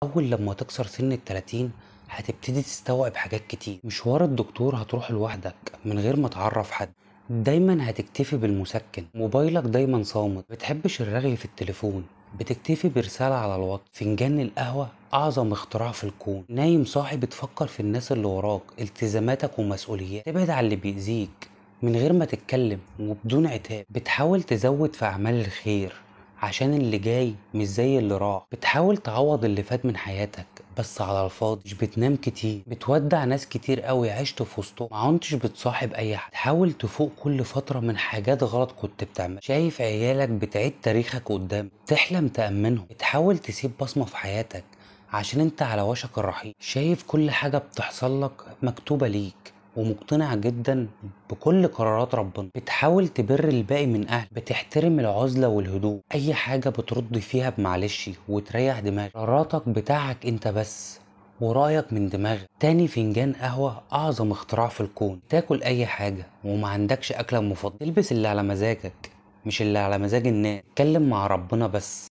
أول لما تكسر سن ال30 هتبتدي تستوعب حاجات كتير. مشوار الدكتور هتروح لوحدك من غير ما تعرف حد. دايما هتكتفي بالمسكن، موبايلك دايما صامت، بتحبش الرغي في التليفون، بتكتفي برسالة على الواتس. فنجان القهوة أعظم اختراع في الكون. نايم صاحي بتفكر في الناس اللي وراك، التزاماتك ومسؤوليات. تبعد عن اللي بيأذيك من غير ما تتكلم وبدون عتاب. بتحاول تزود في أعمال الخير عشان اللي جاي مش زي اللي راح. بتحاول تعوض اللي فات من حياتك بس على الفاضي. مش بتنام كتير، بتودع ناس كتير قوي عشت في وسطهم، ما كنتش بتصاحب اي حد. تحاول تفوق كل فترة من حاجات غلط كنت بتعمل. شايف عيالك بتعيد تاريخك قدام، تحلم تأمنهم. بتحاول تسيب بصمة في حياتك عشان انت على وشك الرحيل. شايف كل حاجة بتحصل لك مكتوبة ليك، ومقتنع جدا بكل قرارات ربنا. بتحاول تبر الباقي من أهل، بتحترم العزلة والهدوء. أي حاجة بترد فيها بمعلش وتريح دماغك. قراراتك بتاعك انت بس، ورأيك من دماغك. تاني فنجان قهوة أعظم اختراع في الكون. تاكل أي حاجة وما عندكش أكلة مفضلة، تلبس اللي على مزاجك مش اللي على مزاج الناس، تتكلم مع ربنا بس.